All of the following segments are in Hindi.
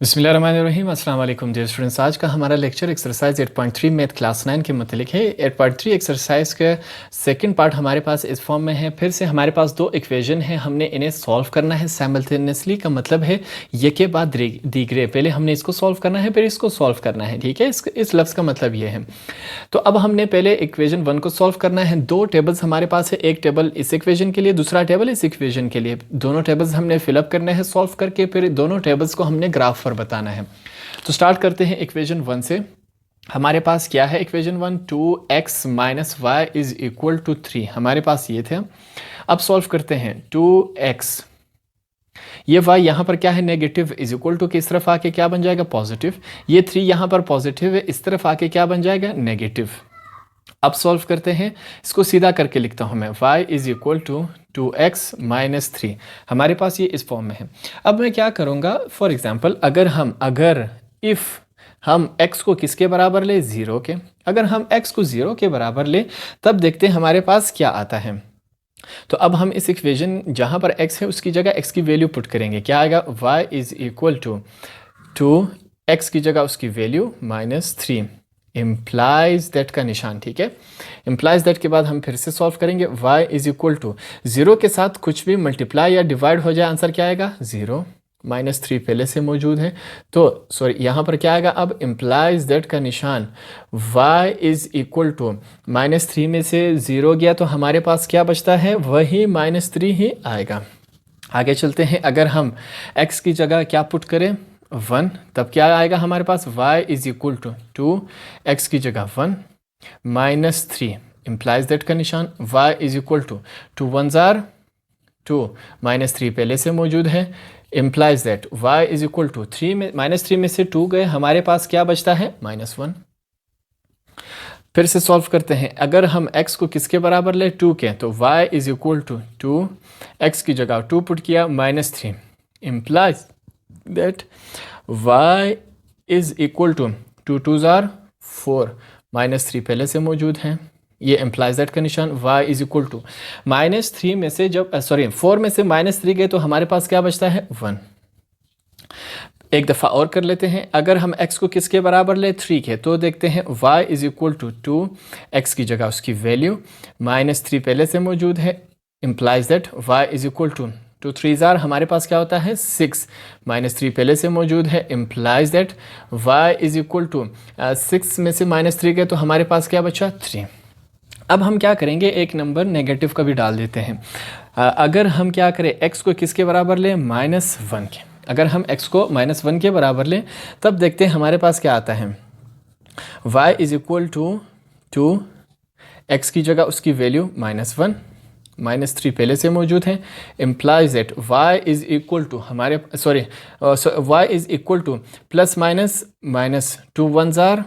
बिस्मिल्लाहिर्रहमानिर्रहीम अस्सलाम वालेकुम डियर स्टूडेंट्स। आज का हमारा लेक्चर एक्सरसाइज 8.3 मैथ क्लास 9 के मतलब है। 8.3 एक्सरसाइज का सेकंड पार्ट हमारे पास इस फॉर्म में है। फिर से हमारे पास दो इक्वेशन है, हमने इन्हें सॉल्व करना है साइमल्टेनियसली। का मतलब है ये के बाद दीगरे, पहले हमने इसको सॉल्व करना है फिर इसको सॉल्व करना है। ठीक है, इस लफ्ज़ का मतलब ये है। तो अब हमने पहले इक्वेशन 1 को सॉल्व करना है। दो टेबल्स हमारे पास है, एक टेबल इस इक्वेशन के लिए, दूसरा टेबल इस इक्वेशन के लिए। दोनों टेबल्स हमने फिलअप करने हैं सॉल्व करके, फिर दोनों टेबल्स को हमने ग्राफ पर बताना है। तो स्टार्ट करते हैं इक्वेशन 1 से। हमारे पास क्या है equation 1, 2x minus y is equal to 3, हमारे पास ये थे। अब सॉल्व करते हैं 2x, ये y यहाँ पर क्या है नेगेटिव, इज इक्वल टू किस तरफ आके क्या बन जाएगा पॉजिटिव। ये 3 यहाँ पर पॉजिटिव है, इस तरफ आके क्या बन जाएगा नेगेटिव। अब सॉल्व करते हैं, इसको सीधा करके लिखता हूं मैं, y is equal to 2x minus 3, हमारे पास ये इस फॉर्म में है। अब मैं क्या करूंगा, फॉर एग्जांपल अगर इफ़ हम x को किसके बराबर ले, 0 के, अगर हम x को 0 के बराबर ले तब देखते हैं हमारे पास क्या आता है। तो अब हम इस इक्वेशन जहां पर x है उसकी जगह x की वैल्यू पुट करेंगे। क्या आएगा, y is equal to 2x की जगह उसकी वैल्यू माइनस 3, इम्प्लाइज दैट का निशान। ठीक है, इम्प्लाइज दैट के बाद हम फिर से सॉल्व करेंगे। y इज इक्वल टू 0 के साथ कुछ भी मल्टीप्लाई या डिवाइड हो जाए आंसर क्या आएगा 0, माइनस 3 पहले से मौजूद है तो सॉरी यहाँ पर क्या आएगा, अब इम्प्लाइज दैट का निशान, y is equal to minus 3 में से 0 गया तो हमारे पास क्या बचता है, वही माइनस 3 ही आएगा। आगे चलते हैं, अगर हम x की जगह क्या पुट करें 1, तब क्या आएगा हमारे पास, y is equal to 2x की जगह 1 माइनस 3, इम्प्लाइज दैट का निशान, y इज इक्वल टू 2 1 जार 2, माइनस 3 पहले से मौजूद है, implies that y is equal to 3 में माइनस 3 में से 2 गए, हमारे पास क्या बचता है माइनस 1। फिर से सॉल्व करते हैं, अगर हम x को किसके बराबर ले 2 के, तो y is equal to 2x की जगह 2 पुट किया minus 3, implies that y is equal to 2 2 जार 4, माइनस 3 पहले से मौजूद है, ये इम्प्लाइज दैट का निशान, y is equal to minus 3 में से जब 4 में से माइनस 3 गए तो हमारे पास क्या बचता है 1। एक दफ़ा और कर लेते हैं, अगर हम x को किसके बराबर ले 3 के, तो देखते हैं y is equal to 2x की जगह उसकी वैल्यू माइनस 3 पहले से मौजूद है, implies that y is equal to 2 3 जार हमारे पास क्या होता है 6, माइनस 3 पहले से मौजूद है, implies that y is equal to 6 में से माइनस 3 गए तो हमारे पास क्या बचा 3। अब हम क्या करेंगे, एक नंबर नेगेटिव का भी डाल देते हैं। अगर हम क्या करें, x को किसके बराबर लें माइनस 1 के, अगर हम x को माइनस 1 के बराबर लें तब देखते हैं हमारे पास क्या आता है, y is equal to 2x की जगह उसकी वैल्यू माइनस 1, माइनस 3 पहले से मौजूद है, implies that y is equal to हमारे y is equal to plus minus 2 1 जार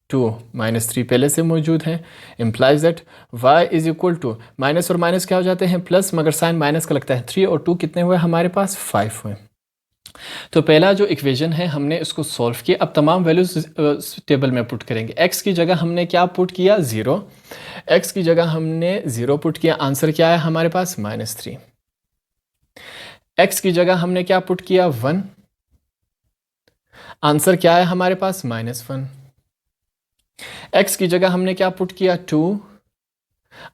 2, माइनस 3 पहले से मौजूद है, implies that y is equal to minus और माइनस क्या हो जाते हैं प्लस, मगर साइन माइनस का लगता है, 3 और 2 कितने हुए हमारे पास 5 हुए। तो पहला जो इक्वेशन है हमने इसको सॉल्व किया। अब तमाम वैल्यूज टेबल में पुट करेंगे। x की जगह हमने क्या पुट किया 0, x की जगह हमने 0 पुट किया, आंसर क्या है हमारे पास माइनस 3। x की जगह हमने क्या पुट किया 1, आंसर क्या है हमारे पास माइनस 1। x की जगह हमने क्या पुट किया 2,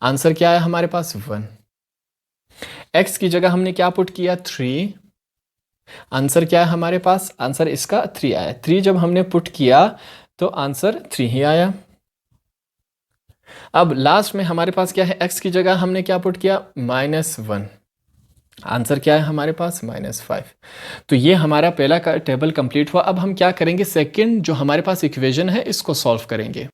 आंसर क्या है हमारे पास 1। x की जगह हमने क्या पुट किया 3, आंसर क्या है हमारे पास, आंसर इसका 3 आया। 3 जब हमने पुट किया तो आंसर 3 ही आया। अब लास्ट में हमारे पास क्या है, x की जगह हमने क्या पुट किया माइनस 1, आंसर क्या है हमारे पास माइनस 5। तो ये हमारा पहला का टेबल कंप्लीट हुआ। अब हम क्या करेंगे, सेकंड जो हमारे पास इक्वेशन है इसको सॉल्व करेंगे।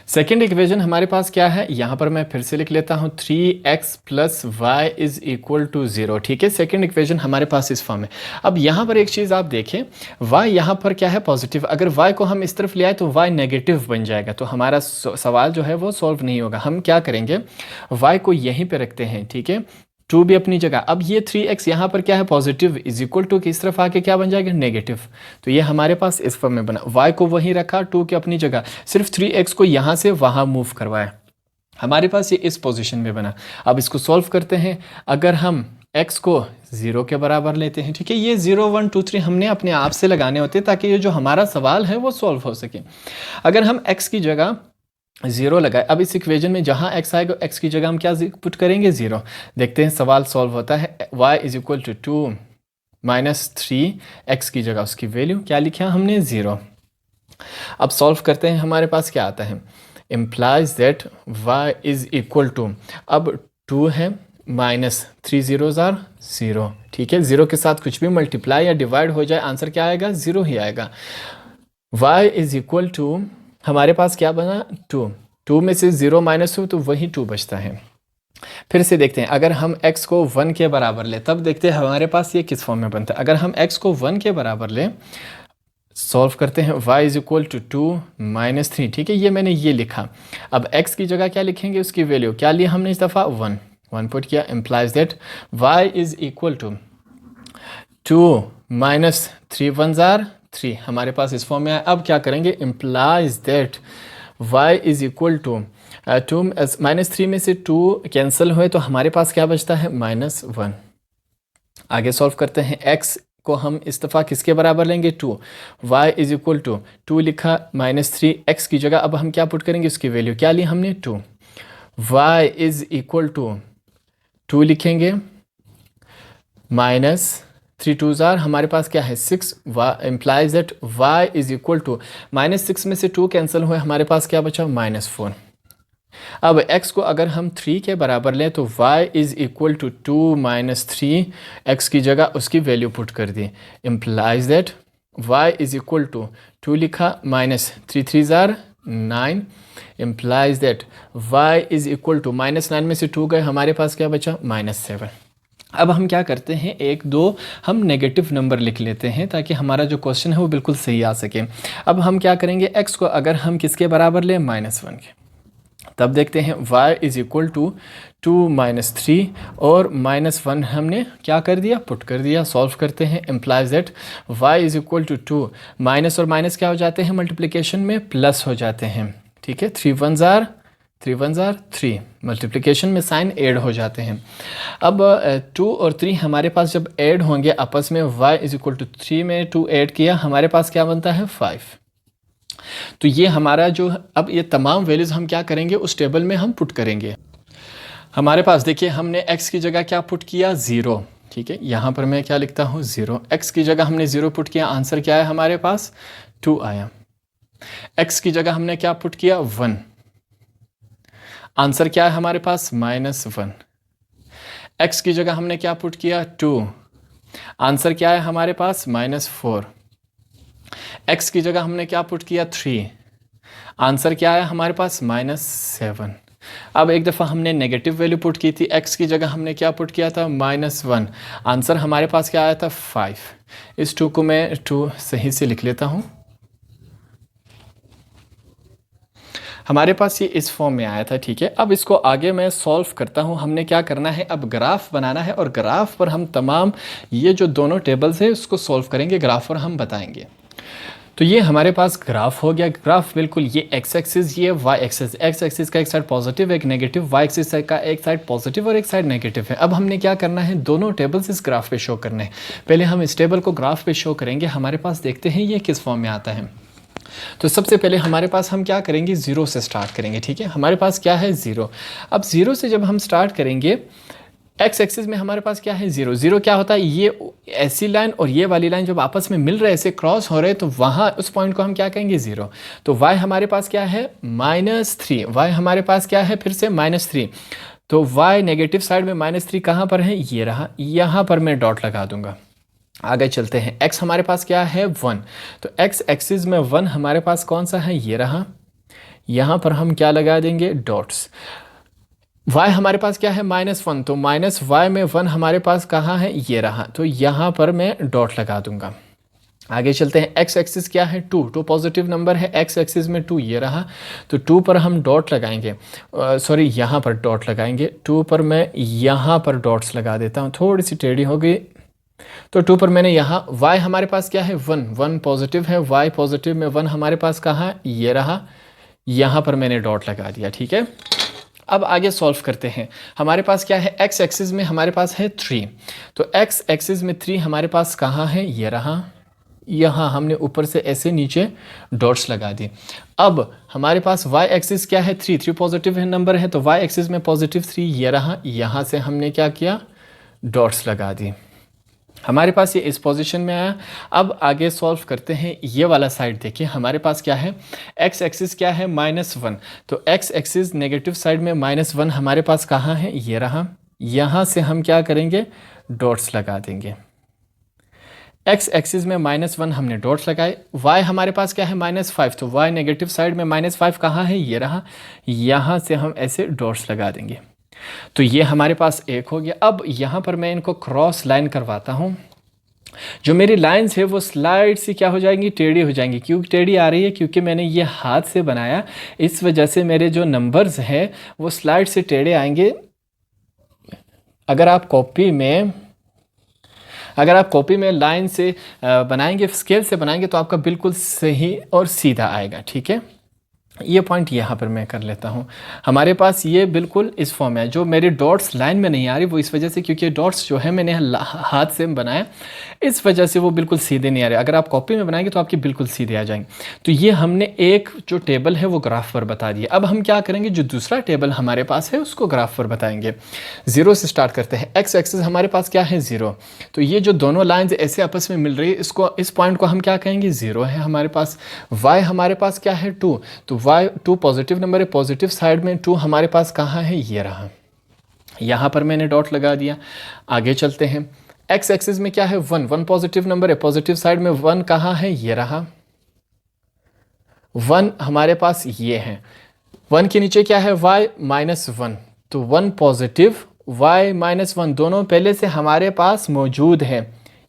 सेकेंड इक्वेशन हमारे पास क्या है, यहाँ पर मैं फिर से लिख लेता हूँ 3x plus y is equal to 0। ठीक है, सेकेंड इक्वेशन हमारे पास इस फॉर्म में। अब यहाँ पर एक चीज़ आप देखें, y यहाँ पर क्या है पॉजिटिव, अगर y को हम इस तरफ ले आए तो y नेगेटिव बन जाएगा, तो हमारा सवाल जो है वो सॉल्व नहीं होगा। हम क्या करेंगे, y को यहीं पे रखते हैं, ठीक है, 2 भी अपनी जगह। अब ये 3x यहाँ पर क्या है पॉजिटिव, इज इक्वल टू किस तरफ आके क्या बन जाएगा नेगेटिव, तो ये हमारे पास इस फॉर्म में बना। y को वहीं रखा 2 की अपनी जगह, सिर्फ 3x को यहाँ से वहाँ मूव करवाया, हमारे पास ये इस पोजीशन में बना। अब इसको सॉल्व करते हैं। अगर हम x को 0 के बराबर लेते हैं। ठीक है, ये 0 1 2 3 हमने अपने आप से लगाने होते हैं ताकि ये जो हमारा सवाल है वो सॉल्व हो सके। अगर हम x की जगह 0 लगाए, अब इस इक्वेशन में जहाँ x आएगा x की जगह हम क्या पुट करेंगे 0। देखते हैं सवाल सॉल्व होता है। y is equal to 2 minus 3, x की जगह उसकी वैल्यू क्या लिखा हमने 0। अब सॉल्व करते हैं, हमारे पास क्या आता है, implies that y is equal to, अब 2 है माइनस 3 0s आर 0। ठीक है, 0 के साथ कुछ भी मल्टीप्लाई या डिवाइड हो जाए आंसर क्या आएगा, 0 ही आएगा। y इज इक्वल टू हमारे पास क्या बना 2, 2 में से 0 माइनस हो तो वही 2 बचता है। फिर से देखते हैं, अगर हम x को 1 के बराबर ले तब देखते हैं हमारे पास ये किस फॉर्म में बनता है। अगर हम x को 1 के बराबर ले, सॉल्व करते हैं, y is equal to 2 minus 3। ठीक है, ये मैंने ये लिखा। अब x की जगह क्या लिखेंगे, उसकी वैल्यू क्या लिया हमने इस दफ़ा 1 पुट किया। Implies that y is equal to 2 minus 3 1s are 3, हमारे पास इस फॉर्म में आया। अब क्या करेंगे, implies that y is equal to 2 minus 3 में से 2 कैंसिल हुए तो हमारे पास क्या बचता है -1। आगे सॉल्व करते हैं, x को हम इस दफ़ा किसके बराबर लेंगे 2, y इज इक्वल टू 2 लिखा -3, x की जगह अब हम क्या पुट करेंगे, उसकी वैल्यू क्या ली हमने 2। y इज इक्वल टू 2 लिखेंगे माइनस 3 2s आर, हमारे पास क्या है 6। Implies that y is equal to -6 में से 2 कैंसिल हुए, हमारे पास क्या बचा -4। अब x को अगर हम 3 के बराबर लें तो y is equal to 2 minus 3, x की जगह उसकी वैल्यू पुट कर दी। Implies that y is equal to 2 लिखा -3 3s are 9। Implies that y is equal to -9 में से 2 गए, हमारे पास क्या बचा -7। अब हम क्या करते हैं, 1 2 हम नेगेटिव नंबर लिख लेते हैं ताकि हमारा जो क्वेश्चन है वो बिल्कुल सही आ सके। अब हम क्या करेंगे, x को अगर हम किसके बराबर लें -1 के, तब देखते हैं y is equal to 2 minus 3 और -1 हमने क्या कर दिया, पुट कर दिया। सॉल्व करते हैं, implies that y is equal to 2, minus और माइनस क्या हो जाते हैं मल्टीप्लिकेशन में, प्लस हो जाते हैं। ठीक है, 3 1s आर 3, मल्टीप्लिकेशन में साइन ऐड हो जाते हैं। अब 2 और 3 हमारे पास जब ऐड होंगे आपस में, y इज इक्वल टू 3 में 2 ऐड किया, हमारे पास क्या बनता है 5। तो ये हमारा जो, अब ये तमाम वैल्यूज़ हम क्या करेंगे, उस टेबल में हम पुट करेंगे। हमारे पास देखिए हमने x की जगह क्या पुट किया 0। ठीक है, यहाँ पर मैं क्या लिखता हूँ 0, x की जगह हमने 0 पुट किया, आंसर क्या है हमारे पास 2 आया। x की जगह हमने क्या पुट किया 1, आंसर क्या है हमारे पास -1। x की जगह हमने क्या पुट किया 2, आंसर क्या है हमारे पास -4। x की जगह हमने क्या पुट किया 3, आंसर क्या है हमारे पास -7। अब एक दफ़ा हमने नेगेटिव वैल्यू पुट की थी, x की जगह हमने क्या पुट किया था -1, आंसर हमारे पास क्या आया था 5। इस 2 को मैं 2 सही से लिख लेता हूँ। हमारे पास ये इस फॉर्म में आया था। ठीक है, अब इसको आगे मैं सॉल्व करता हूँ। हमने क्या करना है, अब ग्राफ बनाना है और ग्राफ पर हम तमाम ये जो दोनों टेबल्स है उसको सॉल्व करेंगे, ग्राफ पर हम बताएंगे। तो ये हमारे पास ग्राफ हो गया। ग्राफ बिल्कुल ये एक्स एक्सिस, ये वाई एक्सिस, एक्स एक्सिस का एक साइड पॉजिटिव एक नेगेटिव, वाई एक्सिस का एक साइड पॉजिटिव और एक साइड नेगेटिव है। अब हमने क्या करना है, दोनों टेबल्स इस ग्राफ पे शो करने हैं। पहले हम इस टेबल को ग्राफ पे शो करेंगे, हमारे पास देखते हैं ये किस फॉर्म में आता है। तो सबसे पहले हमारे पास हम क्या करेंगे, 0 से स्टार्ट करेंगे। ठीक है, हमारे पास क्या है 0। अब 0 से जब हम स्टार्ट करेंगे, एक्स एक्सिस में हमारे पास क्या है 0। 0 क्या होता है, ये ऐसी लाइन और ये वाली लाइन जब आपस में मिल रहे हैं, ऐसे क्रॉस हो रहे हैं, तो वहाँ उस पॉइंट को हम क्या कहेंगे 0। तो y हमारे पास क्या है -3, y हमारे पास क्या है फिर से -3। तो y नेगेटिव साइड में -3 कहाँ पर है, ये रहा, यहाँ पर मैं डॉट लगा दूंगा। आगे चलते हैं, x हमारे पास क्या है 1, तो x एक्सिस में 1 हमारे पास कौन सा है, ये रहा, यहाँ पर हम क्या लगा देंगे डॉट्स। y हमारे पास क्या है -1, तो -y में 1 हमारे पास कहाँ है, ये रहा, तो यहाँ पर मैं डॉट लगा दूंगा। आगे चलते हैं, x एक्सिस क्या है 2 पॉजिटिव नंबर है, x एक्सिस में 2 ये रहा, तो 2 पर हम डॉट लगाएंगे, सॉरी यहाँ पर डॉट लगाएंगे। 2 पर मैं यहाँ पर डॉट्स लगा देता हूँ, थोड़ी सी टेढ़ी हो गई, तो 2 पर मैंने यहाँ, y हमारे पास क्या है 1 पॉजिटिव है, y पॉजिटिव में 1 हमारे पास कहाँ, ये रहा, यहाँ पर मैंने डॉट लगा दिया। ठीक है, अब आगे सॉल्व करते हैं। हमारे पास क्या है, एक्स एक्सिस में हमारे पास है 3, तो एक्स एक्सिस में 3 हमारे पास कहाँ है, ये रहा, यहाँ हमने ऊपर से ऐसे नीचे डॉट्स लगा दिए। अब हमारे पास y एक्सिस क्या है, 3 पॉजिटिव नंबर है, तो y एक्सिस में पॉजिटिव 3 ये रहा, यहाँ से हमने क्या किया, डॉट्स लगा दिए। हमारे पास ये इस पोजीशन में आया। अब आगे सॉल्व करते हैं। ये वाला साइड देखिए, हमारे पास क्या है, x एक्सिस क्या है, -1, तो x एक्सिस नेगेटिव साइड में -1 हमारे पास कहाँ है, ये रहा, यहाँ से हम क्या करेंगे, डॉट्स लगा देंगे। x एक्सिस में -1 हमने डॉट्स लगाए, y हमारे पास क्या है, -5, तो y नेगेटिव साइड में -5 कहाँ है, ये रहा, यहाँ से हम ऐसे डॉट्स लगा देंगे। तो ये हमारे पास एक हो गया। अब यहाँ पर मैं इनको क्रॉस लाइन करवाता हूँ। जो मेरी लाइंस है वो स्लाइड से क्या हो जाएंगी, टेढ़ी हो जाएंगी। क्यों टेढ़ी आ रही है, क्योंकि मैंने ये हाथ से बनाया, इस वजह से मेरे जो नंबर्स हैं वो स्लाइड से टेढ़े आएंगे। अगर आप कॉपी में लाइन से बनाएंगे, स्केल से बनाएंगे, तो आपका बिल्कुल सही और सीधा आएगा। ठीक है, ये पॉइंट यहाँ पर मैं कर लेता हूँ। हमारे पास ये बिल्कुल इस फॉर्म में है। जो मेरे डॉट्स लाइन में नहीं आ रही वो इस वजह से, क्योंकि डॉट्स जो है मैंने हाथ से बनाया, इस वजह से वो बिल्कुल सीधे नहीं आ रहे। अगर आप कॉपी में बनाएंगे तो आपके बिल्कुल सीधे आ जाएंगे। तो ये हमने एक जो टेबल है वो ग्राफ पर बता दिया। अब हम क्या करेंगे, जो दूसरा टेबल हमारे पास है उसको ग्राफ पर बताएंगे। 0 से स्टार्ट करते हैं। एक्स एक्सिस हमारे पास क्या है, 0, तो ये जो दोनों लाइन्स ऐसे आपस में मिल रही है, इस पॉइंट को हम क्या कहेंगे, 0 है हमारे पास। y हमारे पास क्या है, 2, तो y 2 पॉजिटिव नंबर है, पॉजिटिव साइड में 2 हमारे पास कहाँ है, ये रहा, यहाँ पर मैंने डॉट लगा दिया। आगे चलते हैं। x एक्सिस में क्या है, 1 पॉजिटिव नंबर है, पॉजिटिव साइड में 1 कहाँ है, ये रहा, 1 हमारे पास ये है। 1 के नीचे क्या है, y -1, तो 1 पॉजिटिव, y -1 दोनों पहले से हमारे पास मौजूद है।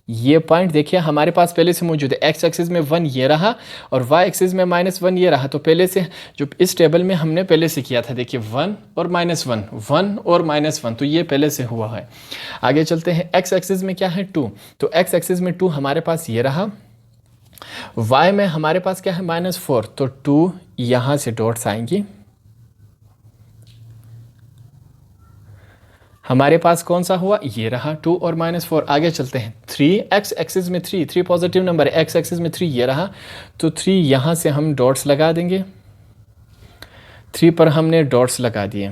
ये पॉइंट देखिए हमारे पास पहले से मौजूद है। x एक्सिस में 1 ये रहा और y एक्सिस में -1 ये रहा, तो पहले से जो इस टेबल में हमने पहले से किया था, देखिए 1 और -1, 1 और -1, तो ये पहले से हुआ है। आगे चलते हैं। x एक्सिस में क्या है, 2, तो x एक्सिस में 2 हमारे पास ये रहा। y में हमारे पास क्या है, -4, तो 2 यहाँ से डॉट्स आएंगी। हमारे पास कौन सा हुआ, ये रहा, 2 और -4। आगे चलते हैं। 3 x एक्सिस में 3 पॉजिटिव नंबर है, x एक्सिस में 3 ये रहा, तो 3 यहाँ से हम डॉट्स लगा देंगे। 3 पर हमने डॉट्स लगा दिए।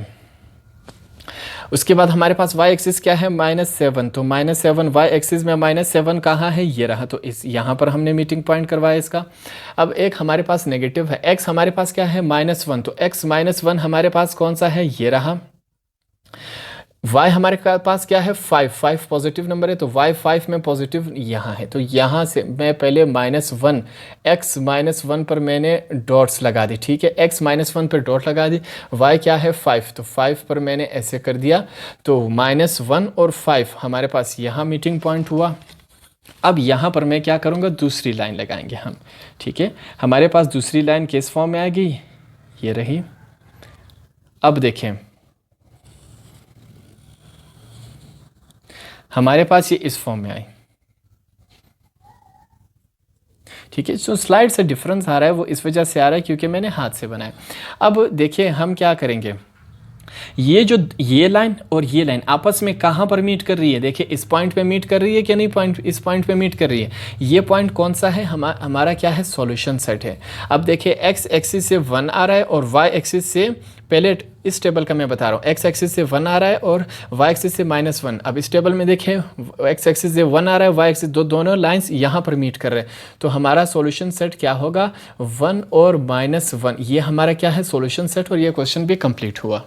उसके बाद हमारे पास y एक्सिस क्या है, -7, तो -7 y एक्सिस में -7 कहाँ है, ये रहा, तो इस यहाँ पर हमने मीटिंग पॉइंट करवाया इसका। अब एक हमारे पास नेगेटिव है, x हमारे पास क्या है, -1, तो x -1 हमारे पास कौन सा है, ये रहा। y हमारे पास क्या है, 5 पॉजिटिव नंबर है, तो y 5 में पॉजिटिव यहाँ है, तो यहाँ से मैं पहले -1 x -1 पर मैंने डॉट्स लगा दी। ठीक है, x -1 पर डॉट लगा दी। y क्या है, 5, तो 5 पर मैंने ऐसे कर दिया, तो -1 और 5 हमारे पास यहाँ मीटिंग पॉइंट हुआ। अब यहाँ पर मैं क्या करूँगा, दूसरी लाइन लगाएंगे हम। ठीक है, हमारे पास दूसरी लाइन किस फॉर्म में आ गई, ये रही। अब देखें, हमारे पास ये इस फॉर्म में आई। ठीक है, जो स्लाइड से डिफरेंस आ रहा है वो इस वजह से आ रहा है क्योंकि मैंने हाथ से बनाया। अब देखिए हम क्या करेंगे, ये लाइन और ये लाइन आपस में कहाँ पर मीट कर रही है, देखिए इस पॉइंट पे मीट कर रही है कि नहीं, इस पॉइंट पे मीट कर रही है। ये पॉइंट कौन सा है, हमारा क्या है, सॉल्यूशन सेट है। अब देखिए x एक्सिस से 1 आ रहा है और y एक्सिस से, पहले इस टेबल का मैं बता रहा हूँ, x एक्सिस से 1 आ रहा है और y एक्सिस से -1। अब इस टेबल में देखें x एक्सिस से 1 आ रहा है, y एक्सिस, दोनों लाइंस यहाँ पर मीट कर रहे हैं, तो हमारा सॉल्यूशन सेट क्या होगा, 1 और -1। ये हमारा क्या है, सॉल्यूशन सेट, और ये क्वेश्चन भी कंप्लीट हुआ।